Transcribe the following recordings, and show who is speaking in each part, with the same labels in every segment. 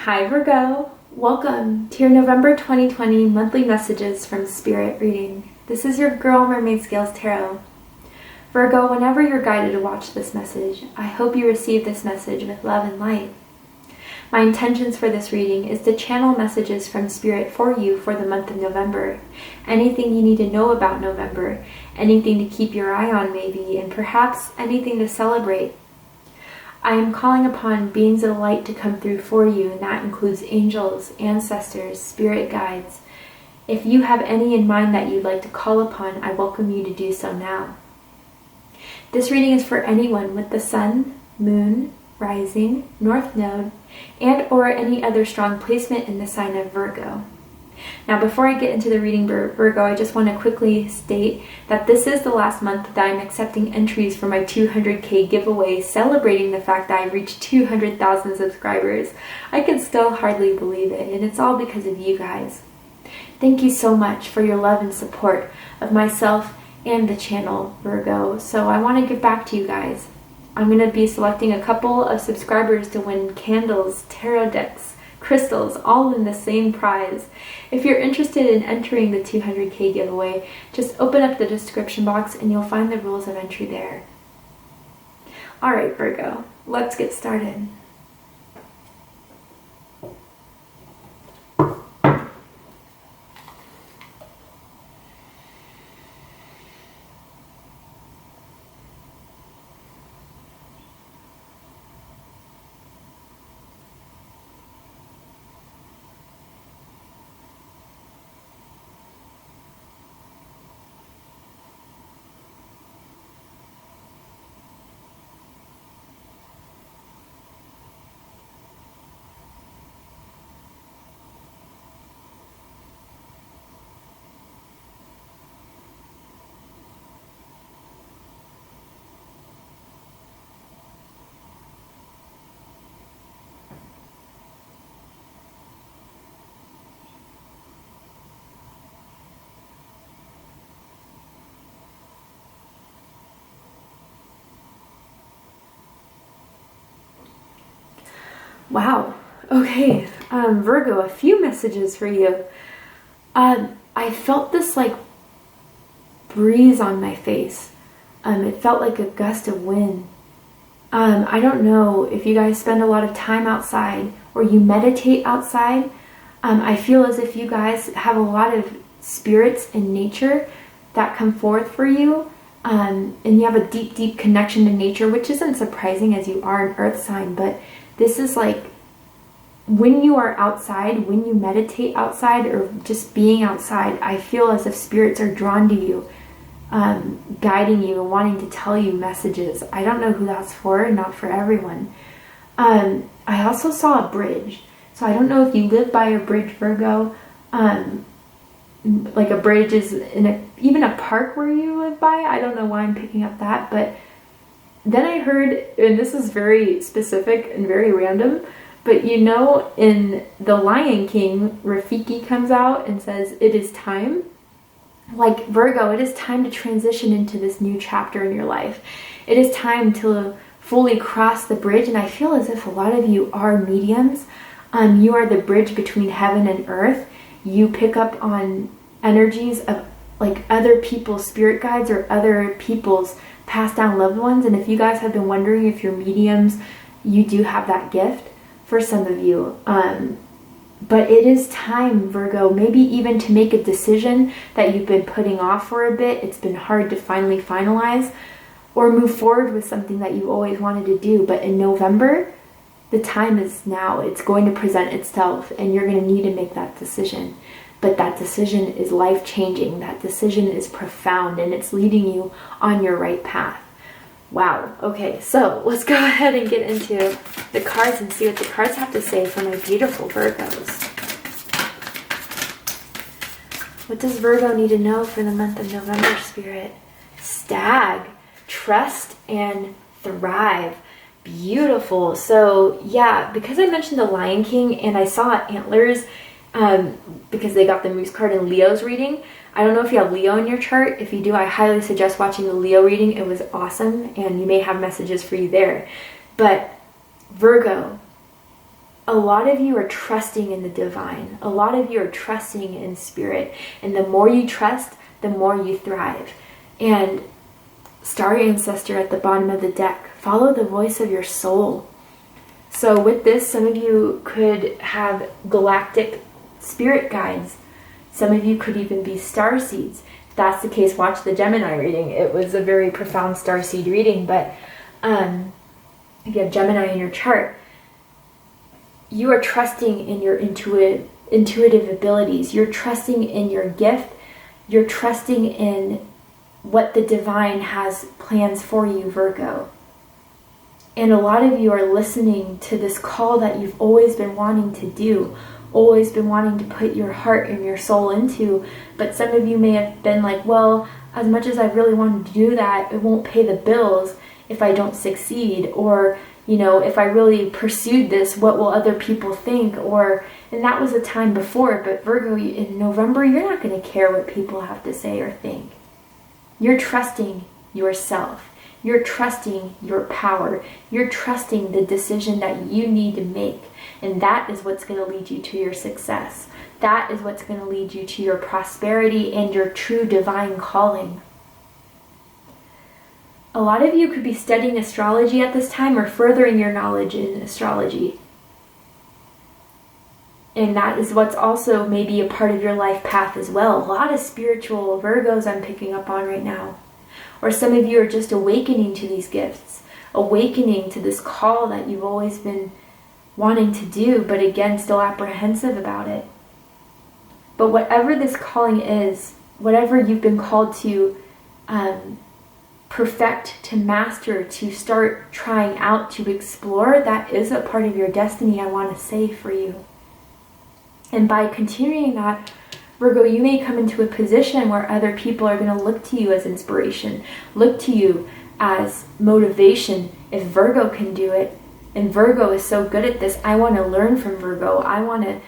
Speaker 1: Hi Virgo! Welcome to your November 2020 monthly messages from Spirit reading. This is your girl Mermaid Scales Tarot. Virgo, whenever you're guided to watch this message, I hope you receive this message with love and light. My intentions for this reading is to channel messages from Spirit for you for the month of November. Anything you need to know about November, anything to keep your eye on maybe, and perhaps anything to celebrate. I am calling upon beings of light to come through for you, and that includes angels, ancestors, spirit guides. If you have any in mind that you'd like to call upon, I welcome you to do so now. This reading is for anyone with the sun, moon, rising, north node, and or any other strong placement in the sign of Virgo. Now, before I get into the reading, Virgo, I just want to quickly state that this is the last month that I'm accepting entries for my 200K giveaway, celebrating the fact that I reached 200,000 subscribers. I can still hardly believe it, and it's all because of you guys. Thank you so much for your love and support of myself and the channel, Virgo. So I want to give back to you guys. I'm going to be selecting a couple of subscribers to win candles, tarot decks, crystals, all in the same prize. If you're interested in entering the 200K giveaway, just open up the description box and you'll find the rules of entry there. Alright Virgo, let's get started. Wow. Okay, Virgo, a few messages for you. I felt this like breeze on my face. It felt like a gust of wind. I don't know if you guys spend a lot of time outside or you meditate outside. I feel as if you guys have a lot of spirits in nature that come forth for you. And you have a deep, deep connection to nature, which isn't surprising as you are an earth sign, but this is like when you are outside, when you meditate outside or just being outside, I feel as if spirits are drawn to you, guiding you and wanting to tell you messages. I don't know who that's for, not for everyone. I also saw a bridge. So I don't know if you live by a bridge, Virgo. Like a bridge is in even a park where you live by. I don't know why I'm picking up that, but then I heard, and this is very specific and very random, but you know, in The Lion King, Rafiki comes out and says, "It is time." Like Virgo, it is time to transition into this new chapter in your life. It is time to fully cross the bridge, and I feel as if a lot of you are mediums. You are the bridge between heaven and earth. You pick up on energies of like other people's spirit guides or other people's passed down loved ones. And if you guys have been wondering if you're mediums, you do have that gift for some of you. But it is time, Virgo, maybe even to make a decision that you've been putting off for a bit. It's been hard to finally finalize or move forward with something that you always wanted to do. But in November, the time is now. It's going to present itself and you're going to need to make that decision. But that decision is life-changing. That decision is profound and it's leading you on your right path. Wow. Okay, so let's go ahead and get into the cards and see what the cards have to say for my beautiful Virgos. What does Virgo need to know for the month of November, Spirit? Stag. Trust and thrive. Beautiful. So yeah, because I mentioned the Lion King and I saw antlers, because they got the Moose card in Leo's reading. I don't know if you have Leo in your chart. If you do, I highly suggest watching the Leo reading. It was awesome, and you may have messages for you there. But Virgo, a lot of you are trusting in the divine. A lot of you are trusting in spirit. And the more you trust, the more you thrive. And Star Ancestor at the bottom of the deck. Follow the voice of your soul. So with this, some of you could have galactic spirit guides. Some of you could even be star seeds. If that's the case, watch the Gemini reading. It was a very profound star seed reading, but if you have Gemini in your chart, you are trusting in your intuitive abilities. You're trusting in your gift. You're trusting in what the divine has plans for you, Virgo. And a lot of you are listening to this call that you've always been wanting to do, always been wanting to put your heart and your soul into. But some of you may have been like, well, as much as I really wanted to do that, it won't pay the bills if I don't succeed. Or, you know, if I really pursued this, what will other people think? And that was a time before. But Virgo, in November, you're not going to care what people have to say or think. You're trusting yourself. You're trusting your power. You're trusting the decision that you need to make. And that is what's going to lead you to your success. That is what's going to lead you to your prosperity and your true divine calling. A lot of you could be studying astrology at this time or furthering your knowledge in astrology. And that is what's also maybe a part of your life path as well. A lot of spiritual Virgos I'm picking up on right now. Or some of you are just awakening to these gifts, awakening to this call that you've always been wanting to do, but again, still apprehensive about it. But whatever this calling is, whatever you've been called to perfect, to master, to start trying out, to explore, that is a part of your destiny, I want to say for you. And by continuing that, Virgo, you may come into a position where other people are going to look to you as inspiration, look to you as motivation. If Virgo can do it, and Virgo is so good at this, I want to learn from Virgo. I want to,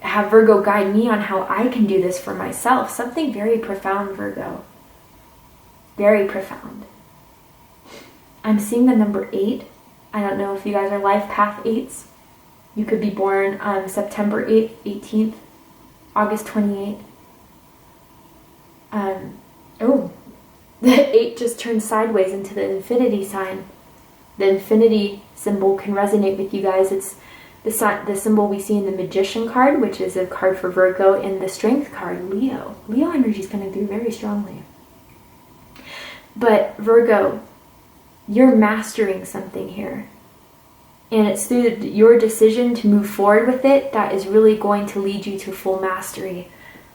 Speaker 1: have Virgo guide me on how I can do this for myself. Something very profound, Virgo. Very profound. I'm seeing the number 8. I don't know if you guys are life path 8s. You could be born September 8th, 18th, August 28th. The 8 just turned sideways into the infinity sign. The infinity symbol can resonate with you guys. It's the symbol we see in the Magician card, which is a card for Virgo, and the Strength card, Leo. Leo energy is coming through very strongly. But Virgo, you're mastering something here. And it's through your decision to move forward with it that is really going to lead you to full mastery.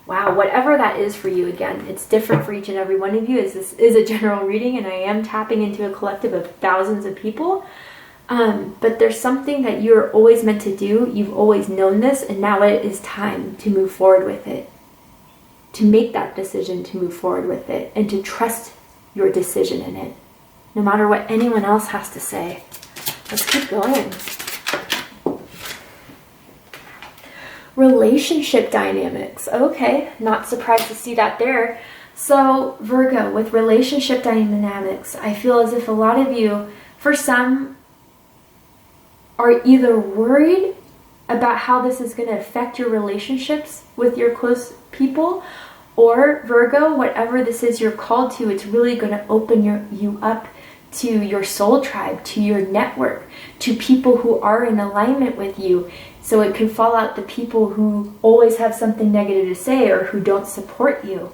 Speaker 1: Wow, whatever that is for you, again, it's different for each and every one of you, as this is a general reading and I am tapping into a collective of thousands of people. But there's something that you're always meant to do. You've always known this, and now it is time to move forward with it. To make that decision to move forward with it and to trust your decision in it, no matter what anyone else has to say. Let's keep going. Relationship dynamics. Okay, not surprised to see that there. So Virgo, with relationship dynamics, I feel as if a lot of you, for some, are either worried about how this is going to affect your relationships with your close people, or Virgo, whatever this is you're called to, it's really going to open you up to your soul tribe, to your network, to people who are in alignment with you. So it can fall out the people who always have something negative to say or who don't support you.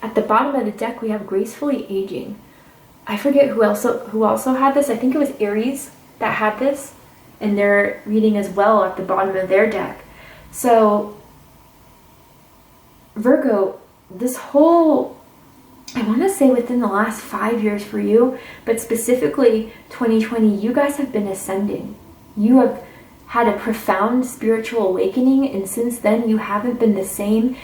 Speaker 1: At the bottom of the deck, we have gracefully aging. I forget who also had this. I think it was Aries that had this, and they're reading as well at the bottom of their deck. So Virgo, this whole, I want to say within the last 5 years for you, but specifically 2020, you guys have been ascending. You have had a profound spiritual awakening, and since then you haven't been the same,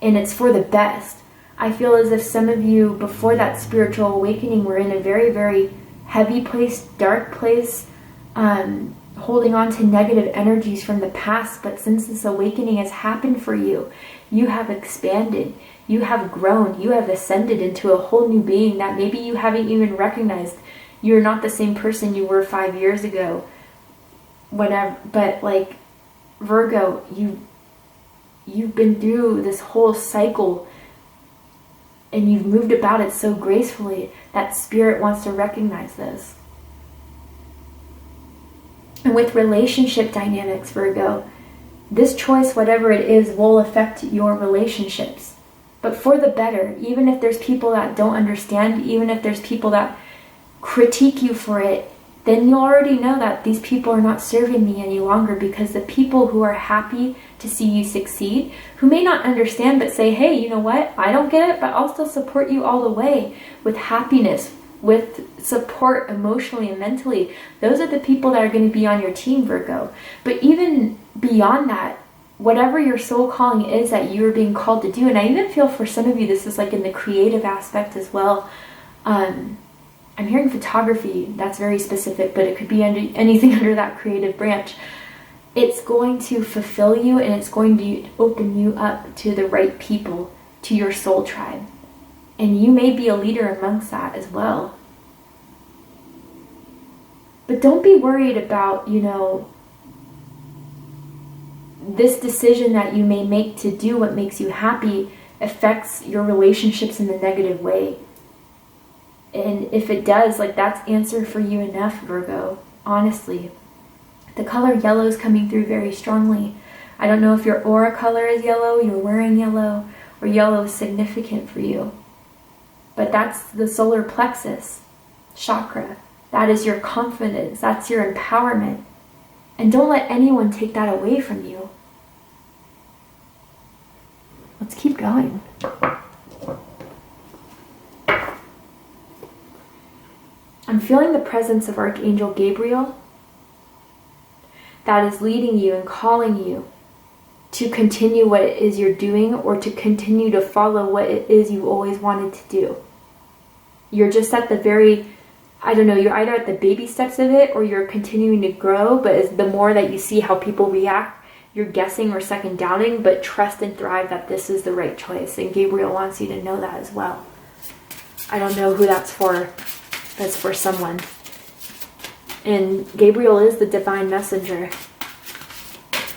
Speaker 1: and it's for the best. I feel as if some of you before that spiritual awakening were in a very, very heavy place, dark place, holding on to negative energies from the past, but since this awakening has happened for you, you have expanded, you have grown, you have ascended into a whole new being that maybe you haven't even recognized. You're not the same person you were 5 years ago. whatever. But like, Virgo, you've been through this whole cycle and you've moved about it so gracefully that Spirit wants to recognize this. And with relationship dynamics, Virgo, this choice, whatever it is, will affect your relationships. But for the better, even if there's people that don't understand, even if there's people that critique you for it, then you already know that these people are not serving me any longer, because the people who are happy to see you succeed, who may not understand but say, hey, you know what, I don't get it, but I'll still support you all the way with happiness, with support emotionally and mentally. Those are the people that are going to be on your team, Virgo. But even beyond that, whatever your soul calling is that you're being called to do, and I even feel for some of you this is like in the creative aspect as well. I'm hearing photography, that's very specific, but it could be under anything under that creative branch. It's going to fulfill you, and it's going to open you up to the right people, to your soul tribe. And you may be a leader amongst that as well. But don't be worried about, this decision that you may make to do what makes you happy affects your relationships in a negative way. And if it does, like, that's answer for you enough, Virgo, honestly. The color yellow is coming through very strongly. I don't know if your aura color is yellow, you're wearing yellow, or yellow is significant for you. But that's the solar plexus chakra. That is your confidence. That's your empowerment. And don't let anyone take that away from you. Let's keep going. I'm feeling the presence of Archangel Gabriel that is leading you and calling you to continue what it is you're doing, or to continue to follow what it is you've always wanted to do. You're just at the very, you're either at the baby steps of it, or you're continuing to grow, but as the more that you see how people react, you're guessing or second doubting, but trust and thrive that this is the right choice. And Gabriel wants you to know that as well. I don't know who that's for. That's for someone. And Gabriel is the divine messenger,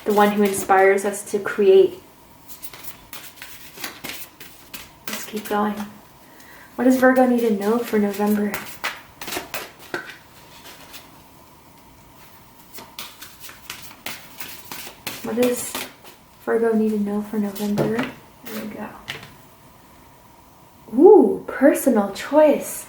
Speaker 1: the one who inspires us to create. Let's keep going. What does Virgo need to know for November? What does Virgo need to know for November? There we go. Ooh, personal choice.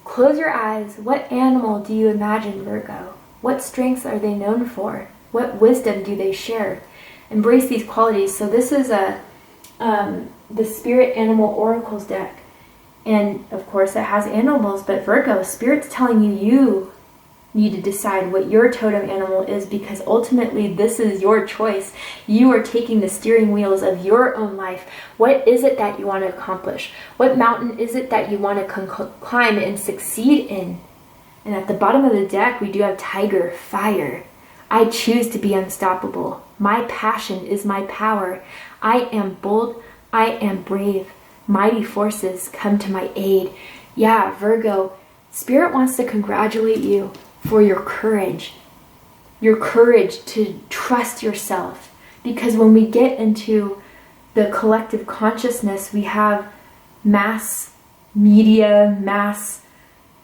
Speaker 1: Close your eyes. What animal do you imagine, Virgo? What strengths are they known for? What wisdom do they share? Embrace these qualities. So this is the Spirit Animal Oracles deck. And of course it has animals, but Virgo, Spirit's telling you need to decide what your totem animal is, because ultimately this is your choice. You are taking the steering wheels of your own life. What is it that you want to accomplish? What mountain is it that you want to climb and succeed in? And at the bottom of the deck, we do have Tiger, fire. I choose to be unstoppable. My passion is my power. I am bold. I am brave. Mighty forces come to my aid. Yeah, Virgo, Spirit wants to congratulate you for your courage to trust yourself. Because when we get into the collective consciousness, we have mass media, mass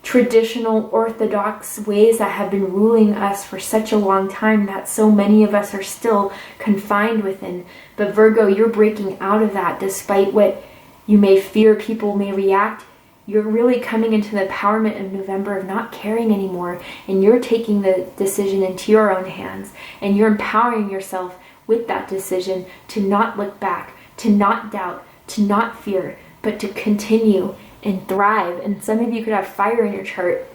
Speaker 1: traditional orthodox ways that have been ruling us for such a long time that so many of us are still confined within. But Virgo, you're breaking out of that. Despite what you may fear people may react, you're really coming into the empowerment of November of not caring anymore, and you're taking the decision into your own hands, and you're empowering yourself with that decision to not look back, to not doubt, to not fear, but to continue and thrive. And some of you could have fire in your chart,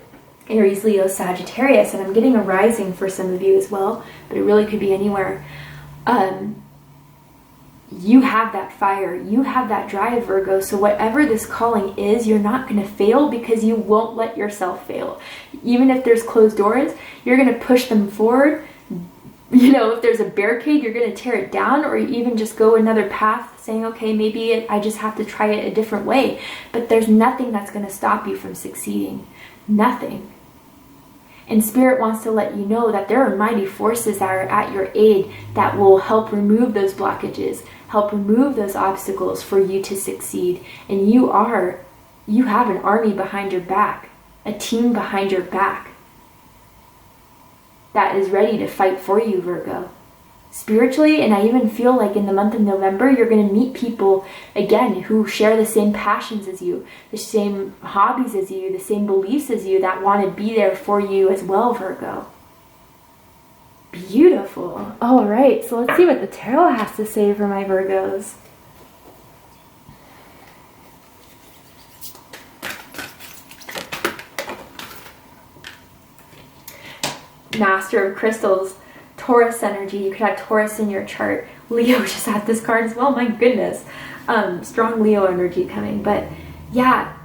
Speaker 1: Aries, Leo, Sagittarius, and I'm getting a rising for some of you as well, but it really could be anywhere. You have that fire, you have that drive, Virgo. So whatever this calling is, you're not going to fail, because you won't let yourself fail. Even if there's closed doors, you're going to push them forward. If there's a barricade, you're going to tear it down, or even just go another path, saying, okay, maybe I just have to try it a different way. But there's nothing that's going to stop you from succeeding. Nothing. And Spirit wants to let you know that there are mighty forces that are at your aid that will help remove those blockages, help remove those obstacles for you to succeed. And you have an army behind your back, a team behind your back that is ready to fight for you, Virgo. Spiritually, and I even feel like in the month of November, you're going to meet people, again, who share the same passions as you, the same hobbies as you, the same beliefs as you, that want to be there for you as well, Virgo. Beautiful. All right, so let's see what the tarot has to say for my Virgos. Master of Crystals, Taurus energy. You could have Taurus in your chart. Leo just had this card as well. My goodness. Strong Leo energy coming. But yeah,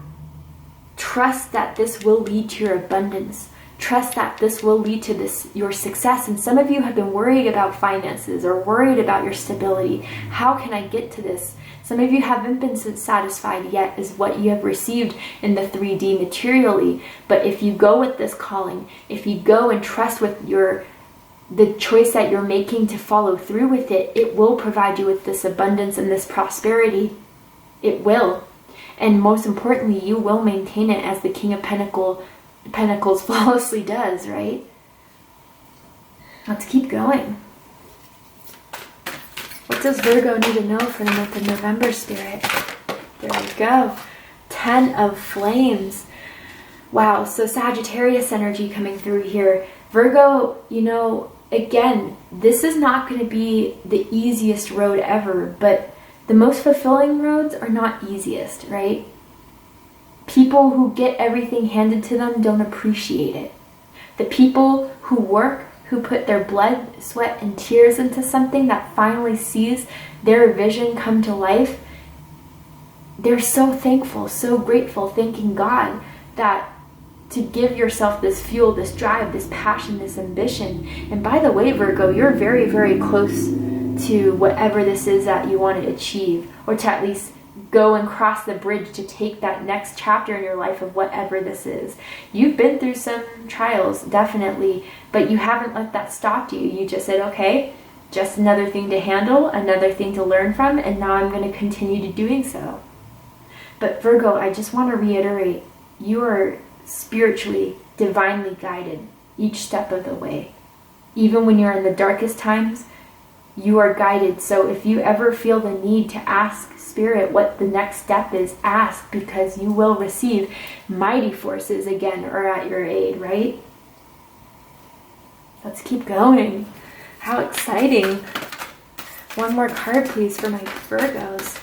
Speaker 1: trust that this will lead to your abundance. Trust that this will lead to your success. And some of you have been worried about finances or worried about your stability. How can I get to this? Some of you haven't been satisfied yet as what you have received in the 3D materially. But if you go with this calling, if you go and trust with the choice that you're making to follow through with it, it will provide you with this abundance and this prosperity. It will. And most importantly, you will maintain it as the King of Pentacles flawlessly does, right? Let's keep going. What does Virgo need to know for the month of November, Spirit? There we go. 10 of Flames. Wow, so Sagittarius energy coming through here. Virgo, again, this is not going to be the easiest road ever, but the most fulfilling roads are not easiest, right? People who get everything handed to them don't appreciate it. The people who work, who put their blood, sweat, and tears into something that finally sees their vision come to life, they're so thankful, so grateful, thanking God that to give yourself this fuel, this drive, this passion, this ambition. And by the way, Virgo, you're very, very close to whatever this is that you want to achieve, or to at least go and cross the bridge to take that next chapter in your life of whatever this is. You've been through some trials, definitely, but you haven't let that stop you. You just said, okay, just another thing to handle, another thing to learn from, and now I'm going to continue to doing so. But Virgo, I just want to reiterate, you are spiritually, divinely guided each step of the way. Even when you're in the darkest times, you are guided. So if you ever feel the need to ask Spirit what the next step is, ask, because you will receive. Mighty forces, again, are at your aid, right? Let's keep going. How exciting. One more card, please, for my Virgos.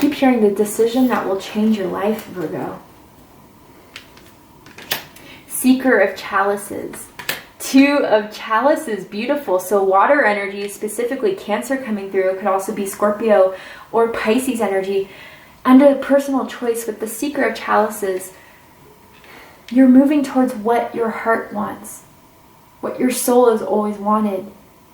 Speaker 1: Keep sharing the decision that will change your life, Virgo. Seeker of Chalices. 2 of Chalices, beautiful. So water energy, specifically Cancer coming through. It could also be Scorpio or Pisces energy. Under personal choice with the Seeker of Chalices, you're moving towards what your heart wants, what your soul has always wanted.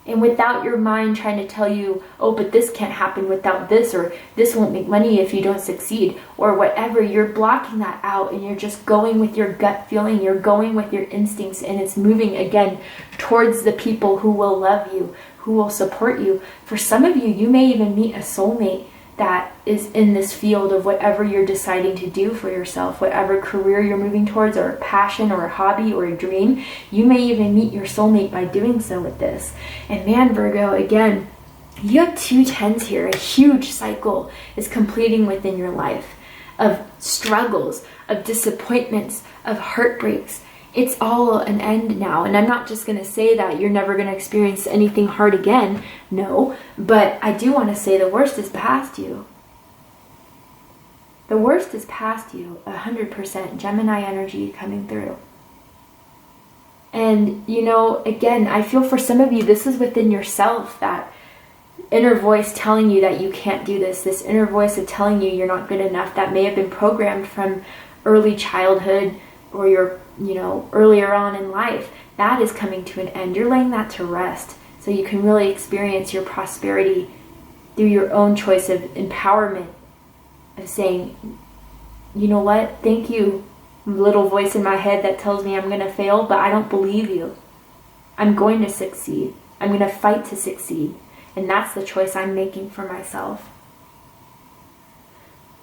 Speaker 1: And without your mind trying to tell you, oh, but this can't happen without this, or this won't make money if you don't succeed, or whatever, you're blocking that out and you're just going with your gut feeling, you're going with your instincts, and it's moving again towards the people who will love you, who will support you. For some of you, you may even meet a soulmate that is in this field of whatever you're deciding to do for yourself, whatever career you're moving towards, or a passion or a hobby or a dream. You may even meet your soulmate by doing so with this. And man, Virgo, again, you have 2 10s here. A huge cycle is completing within your life of struggles, of disappointments, of heartbreaks. It's all an end now. And I'm not just going to say that you're never going to experience anything hard again. No, but I do want to say the worst is past you. The worst is past you, 100%. Gemini energy coming through. And, again, I feel for some of you, this is within yourself, that inner voice telling you that you can't do this inner voice of telling you you're not good enough, that may have been programmed from early childhood or your earlier on in life, that is coming to an end. You're laying that to rest so you can really experience your prosperity through your own choice of empowerment, of saying, you know what, thank you, little voice in my head that tells me I'm going to fail, but I don't believe you. I'm going to succeed. I'm going to fight to succeed. And that's the choice I'm making for myself.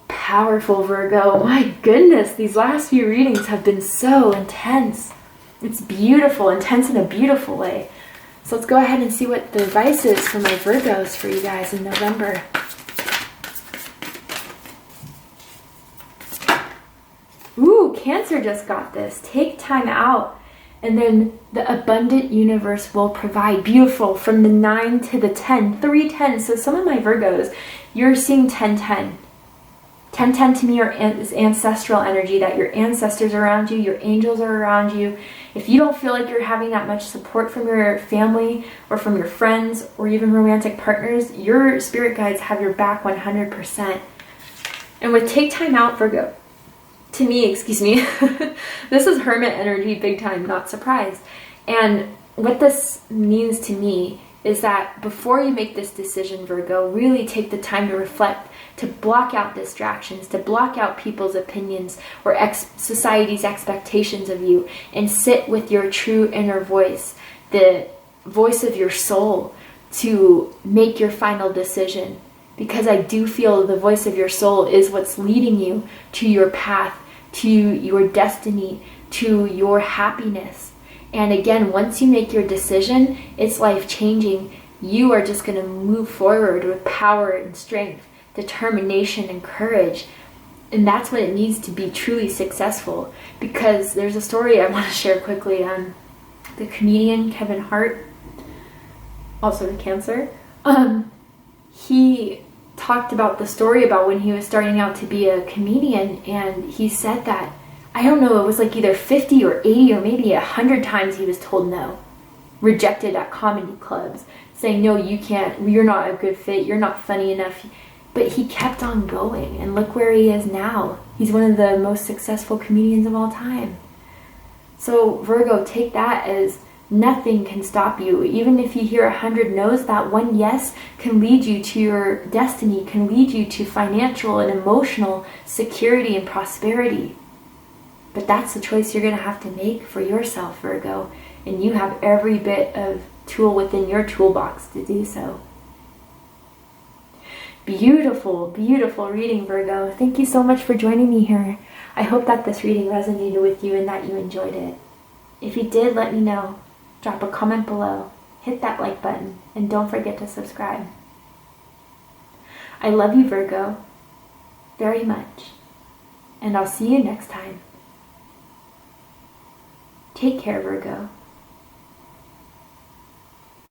Speaker 1: Powerful, Virgo. My goodness, these last few readings have been so intense. It's beautiful, intense in a beautiful way. So let's go ahead and see what the advice is for my Virgos for you guys in November. Ooh, Cancer just got this. Take time out, and then the abundant universe will provide. Beautiful. From the 9 to the 10. 3 10s. So some of my Virgos, you're seeing 10 10. 10 10 to me is ancestral energy, that your ancestors are around you, your angels are around you. If you don't feel like you're having that much support from your family or from your friends or even romantic partners, your spirit guides have your back 100%. And with take time out, Virgo, to me, excuse me, this is hermit energy big time, not surprised. And what this means to me is that before you make this decision, Virgo, really take the time to reflect, to block out distractions, to block out people's opinions or society's expectations of you, and sit with your true inner voice, the voice of your soul, to make your final decision. Because I do feel the voice of your soul is what's leading you to your path, to your destiny, to your happiness. And again, once you make your decision, it's life-changing. You are just going to move forward with power and strength, determination and courage. And that's what it needs to be truly successful. Because there's a story I want to share quickly. The comedian Kevin Hart, also the Cancer, he talked about the story about when he was starting out to be a comedian, and he said that, I don't know, it was like either 50 or 80 or maybe 100 times he was told no. Rejected at comedy clubs, saying, no, you can't, you're not a good fit, you're not funny enough. But he kept on going, and look where he is now. He's one of the most successful comedians of all time. So Virgo, take that as nothing can stop you. Even if you hear 100 no's, that one yes can lead you to your destiny, can lead you to financial and emotional security and prosperity. But that's the choice you're going to have to make for yourself, Virgo. And you have every bit of tool within your toolbox to do so. Beautiful, beautiful reading, Virgo. Thank you so much for joining me here. I hope that this reading resonated with you and that you enjoyed it. If you did, let me know. Drop a comment below. Hit that like button. And don't forget to subscribe. I love you, Virgo, very much. And I'll see you next time. Take care, Virgo.